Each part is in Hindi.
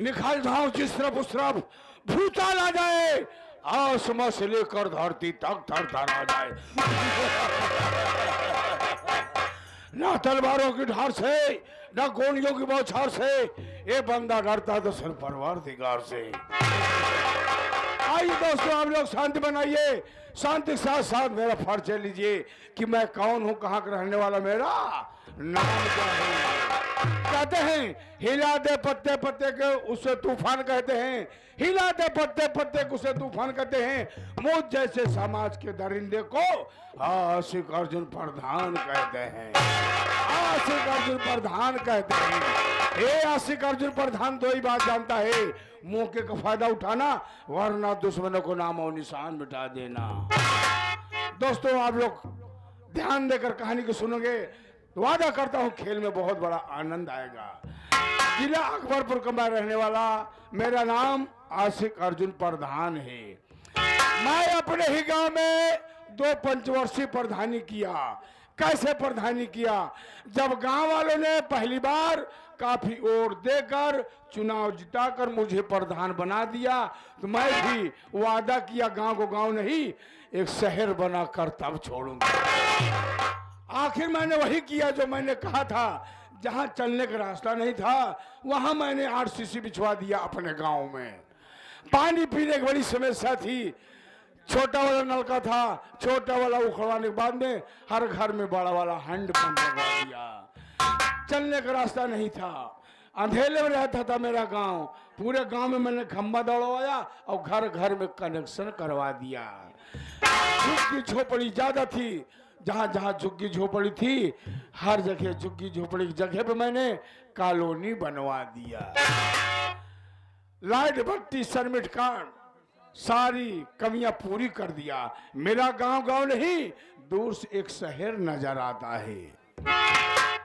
निकाल जाओ जिस तरफ उस तरफ भूचाल आ जाए, आसमां से लेकर धरती तक थर आ जाए। ना तलवारों की धार से, ना गोलियों की बौछार से, ये बंदा डरता तो सिर्फ परवरदिगार से। आइए दोस्तों, आप लोग शांति बनाइए, शांति के साथ साथ मेरा परिचय लीजिए कि मैं कौन हूं, कहां का रहने वाला, मेरा नाम क्या है। कहते हैं हिला दे पत्ते पत्ते के उसे तूफान कहते हैं, हिला दे पत्ते पत्ते को उसे तूफान कहते हैं। मुझ जैसे समाज के दरिंदे को आशिक अर्जुन प्रधान कहते हैं, आशिक अर्जुन प्रधान कहते हैं। ये आशिक अर्जुन प्रधान दो ही बात जानता है, मौके का फायदा उठाना, वरना दुश्मनों को नाम और निशान मिटा देना। दोस्तों, आप लोग ध्यान देकर कहानी को सुनोगे तो वादा करता हूं खेल में बहुत बड़ा आनंद आएगा। जिला अकबरपुर का मैं रहने वाला, मेरा नाम आशिक अर्जुन प्रधान है। मैं अपने ही गांव में 2 पंचवर्षीय प्रधानी किया। कैसे प्रधानी किया? जब गांव वालों ने पहली बार काफी वोट देकर चुनाव जिताकर मुझे प्रधान बना दिया, तो मैं भी वादा किया गांव को गांव नहीं, एक शहर बनाकर तब छोड़ूंगा। आखिर मैंने वही किया जो मैंने कहा था। जहां चलने का रास्ता नहीं था वहां मैंने आरसीसी बिछवा दिया अपने गांव में। पानी पीने की बड़ी समस्या थी, छोटा वाला नलका था, छोटा वाला उखड़वाने के बाद में हर घर में बड़ा वाला हैंडपंप लगवा दिया। चलने का रास्ता नहीं था, अंधेरे में रहता था मेरा गांव। पूरे गांव में मैंने खंबा दौड़वाया और घर घर में कनेक्शन करवा दिया। झुग्गी झोपड़ी ज्यादा थी, जहां जहां झुग्गी झोपड़ी थी हर जगह झुग्गी झोपड़ी की जगह पे मैंने कॉलोनी बनवा दिया। लाइट बत्ती सरमिट का सारी कमियां पूरी कर दिया। मेरा गांव गांव नहीं, दूर से एक शहर नजर आता है।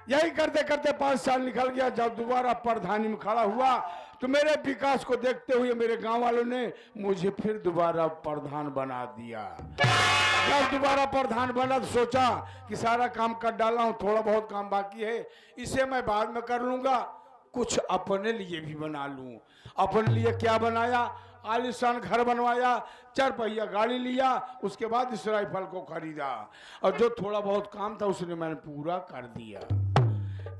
यही करते करते 5 साल निकल गया। जब दोबारा प्रधानी में खड़ा हुआ तो मेरे विकास को देखते हुए मेरे गांव वालों ने मुझे फिर दोबारा प्रधान बना दिया। जब दोबारा प्रधान बना तो सोचा कि सारा काम कर डाला हूं, थोड़ा बहुत काम बाकी है, इसे मैं बाद में कर लूंगा, कुछ अपने लिए भी बना लूं। अपने लिए क्या बनाया? आलीशान घर बनवाया, 4 पहिया गाड़ी लिया, उसके बाद इस राइफल को खरीदा और जो थोड़ा बहुत काम था उसने मैंने पूरा कर दिया।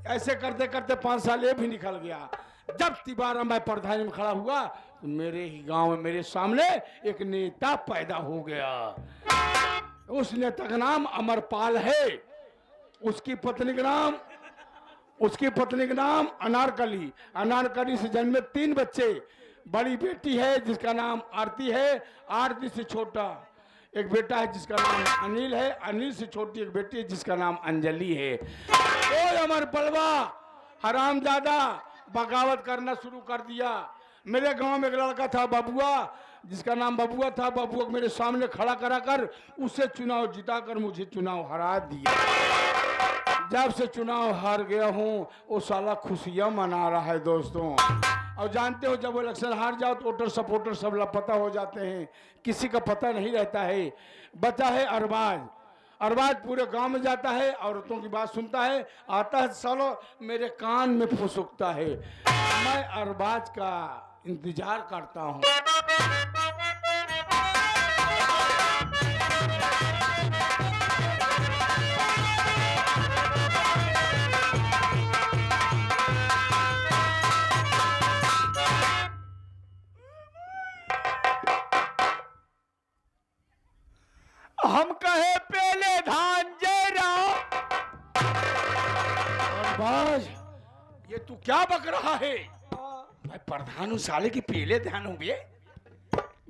ऐसे करते करते 5 साल ये भी निकल गया। जब दोबारा मैं प्रधानी में खड़ा हुआ तो मेरे ही गांव में मेरे सामने एक नेता पैदा हो गया। उस नेता का नाम अमरपाल है। उसकी पत्नी का नाम अनारकली। अनारकली से जन्मे 3 बच्चे। बड़ी बेटी है जिसका नाम आरती है, आरती से छोटा एक बेटा है जिसका नाम अनिल है, अनिल से छोटी एक बेटी है जिसका नाम अंजलि है। ओ अमरपलवा हरामजादा बगावत करना शुरू कर दिया। मेरे गांव में एक लड़का था बबुआ, जिसका नाम बबुआ था। बबुआ को मेरे सामने खड़ा कराकर उससे चुनाव जिताकर मुझे चुनाव हरा दिया। जब से चुनाव हार गया हूं वो साला खुशियां मना रहा है दोस्तों। और जानते हो जब इलेक्शन हार जाओ तो वोटर सपोर्टर सब लापता हो जाते हैं, किसी का पता नहीं रहता है। बचा है अरबाज। अरबाज पूरे गांव में जाता है, औरतों की बात सुनता है, आता है सालो मेरे कान में फुसुकता है। मैं अरबाज का इंतजार करता हूँ। हम कहे पहले धान जरा। अरबाज, ये तू क्या बक रहा है? मैं प्रधान हूँ, साले की पहले ध्यान हो गए।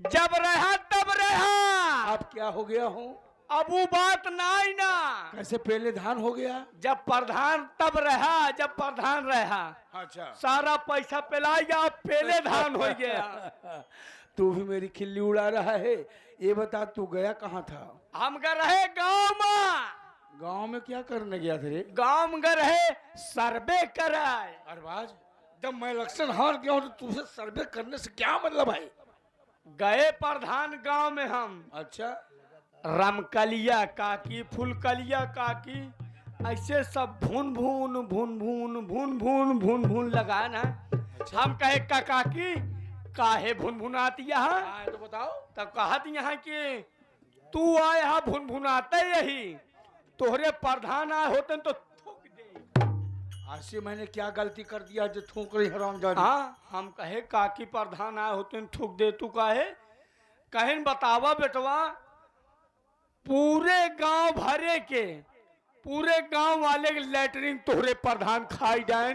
जब रहा तब रहा, अब क्या हो गया हूँ? अब वो बात नहीं ना। कैसे पहले धान हो गया? जब प्रधान तब रहा, जब प्रधान रहा अच्छा, सारा पैसा पिलाएगा, अब पहले धान हो गया। तू भी मेरी खिल्ली उड़ा रहा है। ये बता तू गया कहाँ था? हम गए रहे गाँव में। गांव में क्या करने गया थे रे? गाँव में गए रहे सर्वे कराए। अरबाज, जब मैं इलेक्शन हार गया हूँ तो तुझे सर्वे करने से क्या मतलब है? गए प्रधान गांव में हम। अच्छा, रमकलिया काकी, फुलकलिया काकी, ऐसे सब भून भून भून भून भून भून भून भून लगाना। हम कहे काका की काहे भुनभुनाती यहाँ हाँ तो बताओ। तब कहत यहाँ कि तू आए हा भुनभुनाते यही तोहरे प्रधान आए होते तो थूक दे। आशी मैंने क्या गलती कर दिया जो थूक रही हरामजादी। हाँ हम कहे काकी प्रधान आए होते थूक दे तू काहे कहें बतावा बेटवा पूरे गांव भरे के पूरे गांव वाले के लेटरिन तोहरे प्रधान खाई जाए।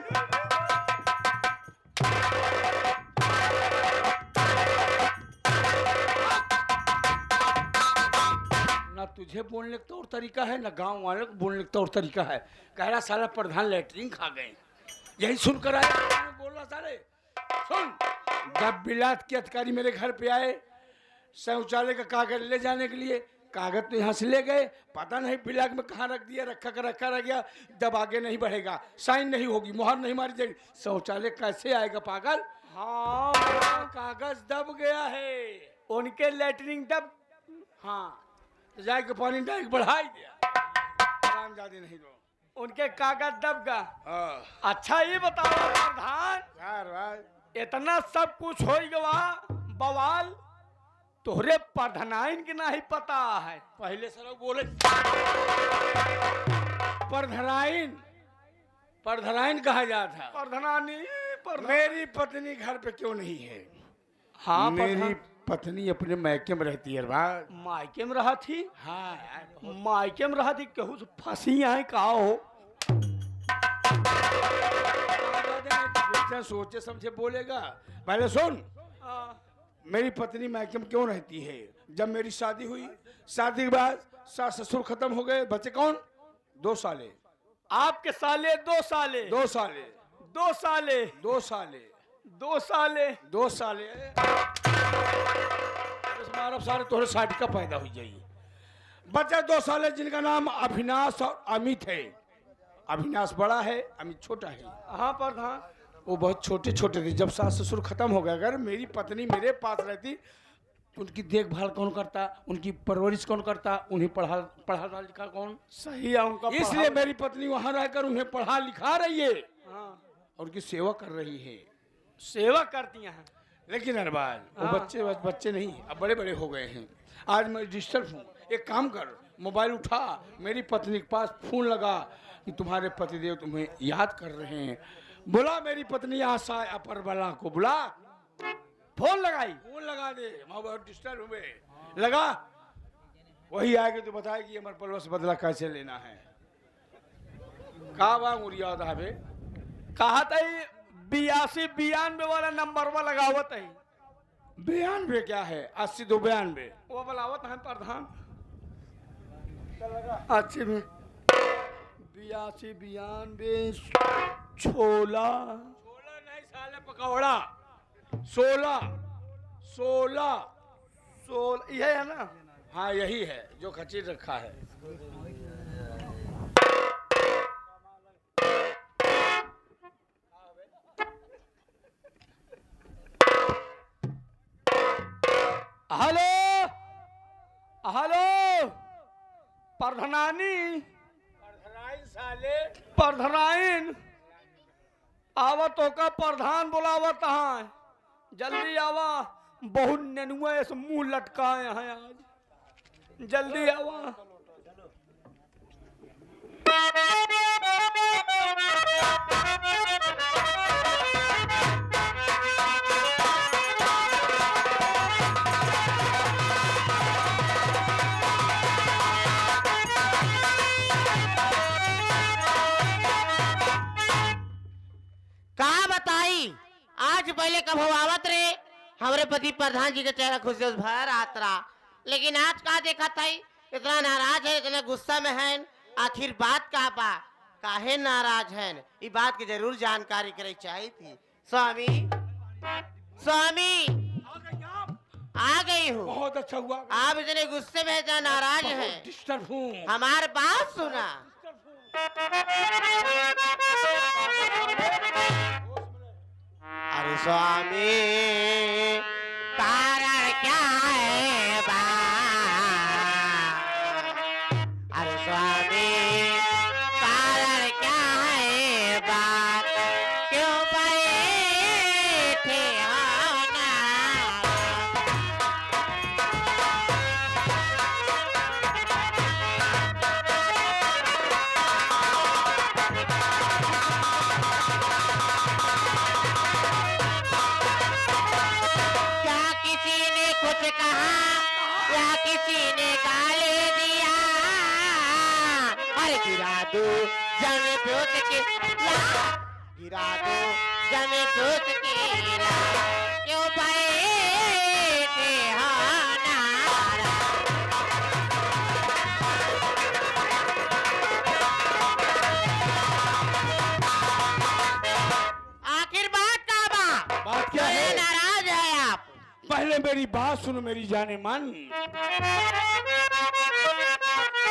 ना तुझे बोलने का तो और तरीका है ना गांव वाले को बोलने का तो और तरीका है। कह रहा साला प्रधान लेटरिन खा गए। यही सुनकर आया बोल रहा साले सुन। जब बिलात के अधिकारी मेरे घर पे आए शौचालय का कागज ले जाने के लिए कागज तो यहाँ से ले गए पता नहीं बिलाक में कहाँ रख दिया रखा रह गया। जब आगे नहीं बढ़ेगा साइन नहीं होगी मुहर नहीं मारी जाएगी शौचालय कैसे आएगा पागल। हाँ कागज दब गया है उनके लेटरिन दब। हाँ तो जाके पानी डायरेक्ट बढ़ा ही दिया हरामजादी नहीं तो उनके कागज दब गया। हाँ। अच्छा ये बताओ प्रधान यार भाई इतना सब कुछ हो गया बवाल तोहरे प्रधानाइन के नहीं पता है। पहले से लोग बोले परधराइन कहा जाता था। प्रधानी मेरी पत्नी घर पे क्यों नहीं है। हाँ मेरी पत्नी अपने मायके में रहती है बात। मायके में रहा थी। हाँ यार मायके में रहा थी केहू से फंसी है का हो बेटा सोचे समझे बोलेगा। पहले सुन मेरी पत्नी मायके में क्यों रहती है। जब मेरी शादी हुई शादी के बाद सास ससुर खत्म हो गए बच्चे कौन 2 साले। आपके साले 2 साले 2 साले 2 साले 2 साले 2 साले 2 साले मारब सारे तोहरे साइड का पैदा हो जाइए। बच्चा 2 साले जिनका नाम अविनाश और अमित है। अविनाश बड़ा है अमित छोटा है। हाँ प्रधान वो बहुत छोटे छोटे थे। जब सास ससुर खत्म हो गया अगर मेरी पत्नी मेरे पास रहती तो उनकी देखभाल कौन करता उनकी परवरिश कौन करता उन्हें पढ़ा लिखा कौन। सही है उनका इसलिए मेरी पत्नी वहां रहकर उन्हें पढ़ा लिखा रही है हाँ और उनकी सेवा कर रही है। सेवा करती हैं। लेकिन अरबाज वो हाँ। बच्चे नहीं अब बड़े बड़े हो गए हैं। आज मैं डिस्टर्ब हूँ एक काम कर मोबाइल उठा मेरी पत्नी के पास फोन लगा कि तुम्हारे पतिदेव तुम्हें याद कर रहे हैं। बुला मेरी पत्नी आशा अपर बला को बुला। फोन लगा दे मैं बहुत डिस्टर्ब हुए लगा वही आएगी तो बताएगी हमारे पलव से बदला कैसे लेना है। कहा याद आवे कहा था 82-92 वाला नंबर पर लगावत है। 92 क्या है 80-92 वो बुलावत है प्रधान। अच्छी में 82-92 छोला नहीं साले पकौड़ा 16 ये है ना। हाँ यही है जो खची रखा है। हेलो हेलो प्रधानी साले प्रधान आवत होकर प्रधान बुलावत है जल्दी आवा बहुत नेनुआ ऐसे मुंह लटकाए हैं आज जल्दी आवा। आज पहले कब हो आवत रे हमारे पति प्रधान जी के चेहरा खुश भर आत रहा लेकिन आज का देखा था इतना नाराज है इतना गुस्सा में है। आखिर बात का बा काहे नाराज है ये बात की जरूर जानकारी करे चाहिए थी। स्वामी स्वामी आ गई हूँ। बहुत अच्छा हुआ आप इतने गुस्से में इतना नाराज हैं। डिस्टर्ब हूँ हमारे बात सुना। अरे स्वामी कारण क्या है बा अरे स्वामी कारण क्या है बात क्यों पाए गिरा दो जमे जोत के ला गिरा दो जमे जोत के ला क्यों बैठे हो नाराज आखिर बात का बात क्या है? नाराज है आप पहले मेरी बात सुनो मेरी जाने मन।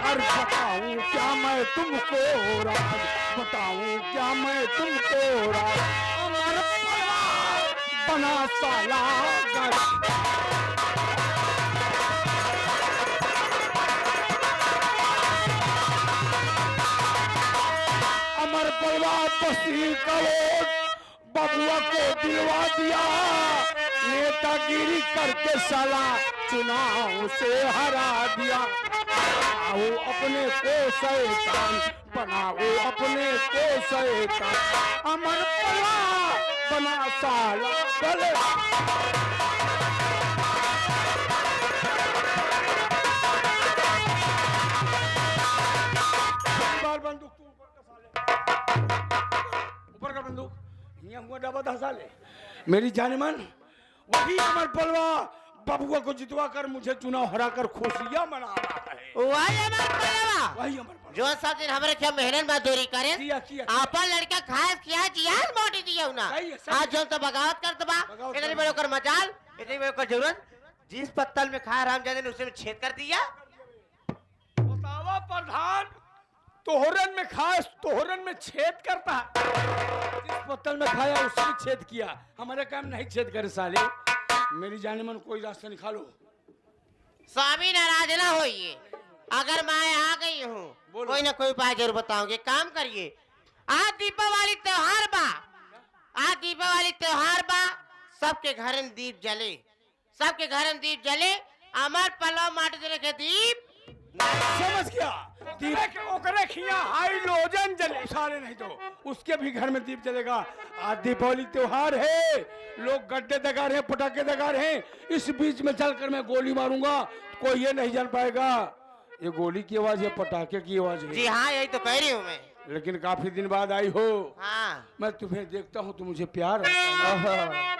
और बताऊं क्या मैं तुमको राज, बताऊं क्या मैं तुमको राज, अमर पलवा बना साला गर। अमर पलवा बस्ती का वोट बबुआ को दिलवा दिया, नेतागिरी करके साला चुनाव से हरा दिया। बनाओ अपने को शैतान, बनाओ अपने को शैतान, अमर पलवा बना साला गले। बार बंदूक तू ऊपर का साले, ऊपर का बंदूक यहाँ हुआ डबा 10 साले। मेरी जाने मन वही अमर पलवा बबुआ को जितवा कर मुझे चुनाव हरा कर खुशियां मना रहा है। वही अमर पलवा वही अमर पलवा जो सब दिन हमारे क्या मेहनत मजदूरी करे किया आपन लड़का खास किया जियान मोटी दिया ना सही है। आज जो तो बगावत कर दबा बगावत इतनी कर बड़े कर मजाल इतनी बड़े कर जरूरत जिस पत्तल में खाया रामजादे ने उसे में छेद कर दिया। बतावा प्रधान तोहरन में खास तोहरन में छेद करता जिस पत्तल में खाया उसमें छेद किया, हमारे काम नहीं छेद करे साले। मेरी जाने मन कोई रास्ता निकालो। स्वामी नाराज ना होइए, अगर मैं आ गई हूँ कोई ना कोई उपाय जरूर बताऊंगी। काम करिए, आज दीपावली त्योहार बा, आज दीपावली त्योहार बा, सबके घर में दीप जले, सबके घर में दीप जले। अमर पलव माटी जले के दीप समझ गया। दीप ओकरे खिया हाइड्रोजन जले साले नहीं तो उसके भी घर में दीप जलेगा। आज दीपावली त्योहार है, लोग गड्ढे दगा रहे हैं, पटाखे दगा रहे हैं। इस बीच में चलकर मैं गोली मारूंगा, कोई ये नहीं जान पाएगा ये गोली की आवाज है पटाखे की आवाज है। जी हाँ यही तो कह रही हूँ मैं। लेकिन काफी दिन बाद आई हो, हाँ मैं तुम्हें देखता हूँ तो मुझे प्यार आता है।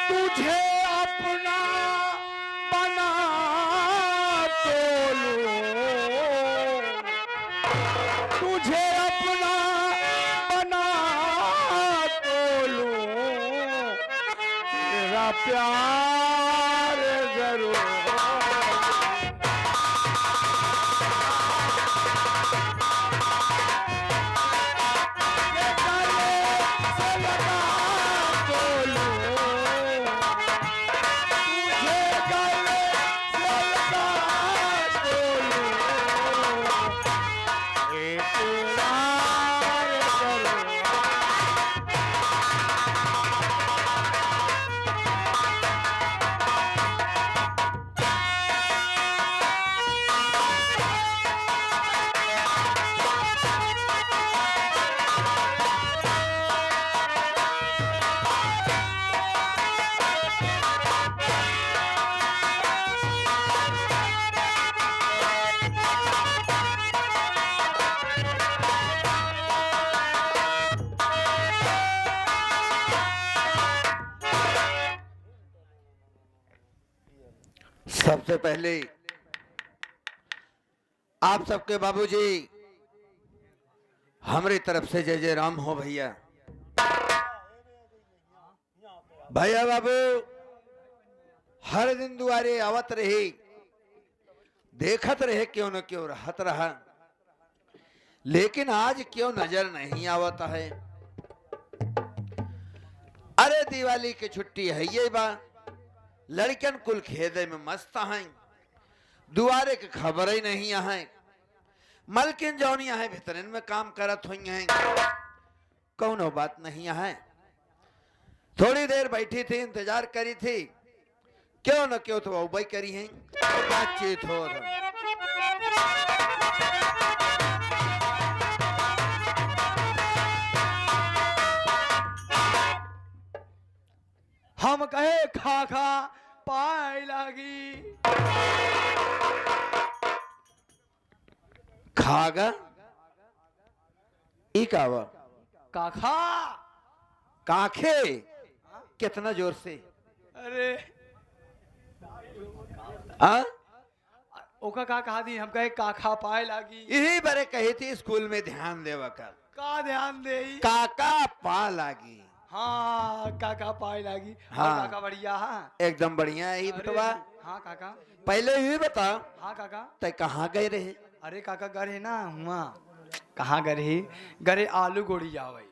तुझे अपना बना तो लूं, तुझे अपना बना तो लूं, तेरा प्यार जरूर। सबसे पहले आप सबके बाबूजी हमारी तरफ से जय जय राम हो भैया। भैया बाबू हर दिन दुआरे आवत रहे, देखत रहे क्यों न क्यों रहत रहा, लेकिन आज क्यों नजर नहीं आवत है। अरे दिवाली की छुट्टी है ये बा, लड़कन कुल खेदे में मस्त हैं, दुआरे की खबर ही नहीं है। मलकिन जौनिया है भितरन में काम करत हुई हैं, कौनो बात नहीं है। थोड़ी देर बैठी थी, इंतजार करी थी, क्यों न क्यों तो उबई करी हैं, बातचीत हो रहा। हम कहे खा खा पाए लागी। खागा ई कावा काका। काखे कितना जोर से अरे आ ओका का कहा दी, हम कहे काका पाए लागी। यही बारे कही थी स्कूल में ध्यान देवा कर। का ध्यान दे। काका पा लागी। हाँ काका पाए लागी। हाँ। और काका बढ़िया। हाँ एकदम बढ़िया है अरे, बेटवा। हाँ काका। पहले ये बता हाँ काका। तय कहाँ गए रहे? अरे काका घर है ना हुआ। कहाँ घर है? घर है आलू गोड़ी जावे।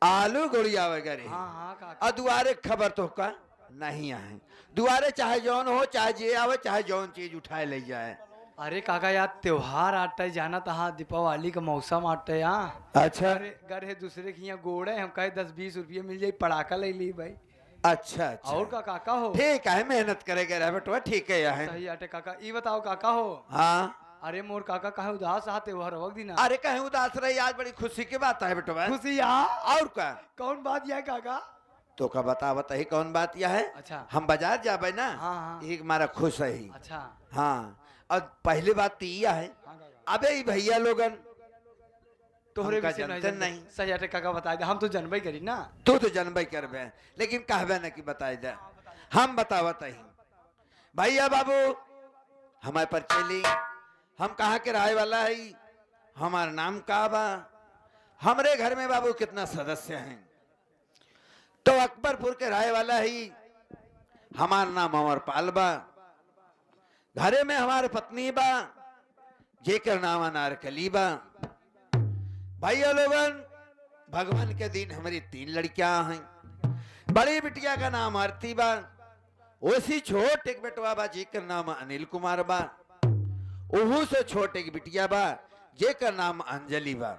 आलू गोड़िया वगैरह। हाँ हाँ काका। और दुआरे खबर तो का नहीं आए। दुआरे चाहे जौन हो चाहे जे आवे चाहे जौन चीज उठाए ले जाए। अरे काका यार त्योहार आटा है, जाना था दीपावली का मौसम आटा है यहाँ। अच्छा अरे घर है दूसरे के यहाँ गोड़ है, हम कहे 10-20 रुपये मिल जाये पड़ाका ले ली भाई। अच्छा अच्छा और का काका हो? ठीक है मेहनत करेगा रे बेटवा ठीक है यहाँ। सही आटे काका। ये बताओ काका हो? हाँ अरे मोर काका कहे उदास हा त्योहार वक्त दिन। अरे कहीं उदास रही आज बड़ी खुशी की बात है बेटवा। खुशी यहाँ और का कौन बात यह है काका? तो का बता बताही कौन बात यह है? अच्छा। हम बाजार जाबे ना। हाँ, हाँ। एक मारा खुश है ही। अच्छा। हाँ और पहली बात तो यह है हाँ काका। अबे ई भैया लोगन तोहरे हमका विषय जानते जानते नहीं। सही आटे काका बता दे, हम तो जनबई करी ना। तू तो जनबे करबे लेकिन कहबे न कि बताए दे। हम बतावत ही भैया बाबू हमारे पर चली हम कहाँ के रहे वाला है, हमारा नाम का बा, हमरे घर में बाबू कितना सदस्य हैं। तो अकबरपुर के रहे वाला है, हमारा नाम अमरपाल बा। घरे में हमारे पत्नी बा जेकर नाम अनारकली बा। भैया लोगन भगवान के दिन हमारी 3 लड़कियां हैं। बड़ी बिटिया का नाम आरती बा, उसी छोट एक बेटवा बा जेकर नाम अनिल कुमार बा। ओहू से छोट एक बिटिया बा जेकर नाम अंजलि बा।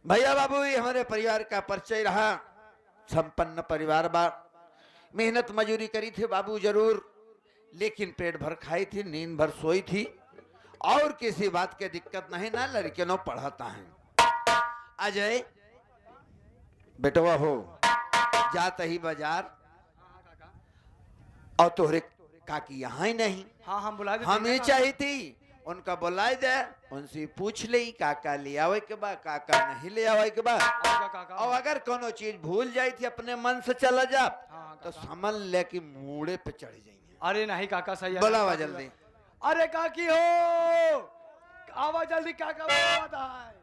भैया बाबू ये हमारे परिवार का परिचय रहा। संपन्न परिवार बा। मेहनत मजूरी करी थी बाबू जरूर, लेकिन पेट भर खाई थी, नींद भर सोई थी और किसी बात की दिक्कत नहीं ना। लड़के नो पढ़ाता है। अजय बेटवा हो जाता ही बाजार और तोहरे काकी यहाँ ही नहीं। हाँ हम बुला देते हम हैं ही ना। चाहिए थी उनका बुलाए दे, उनसे पूछ ले काका ले आवे के बा काका नहीं ले आवे के बा। और काका। और अगर कोनो चीज भूल जाई थी अपने मन से चला जा हाँ, तो काका। समझ ले कि मूड़े पे चढ़ जाएंगे। अरे नहीं काका सही है। बुलावा जल्दी। अरे काकी हो आवा जल्दी काका बुलावा था।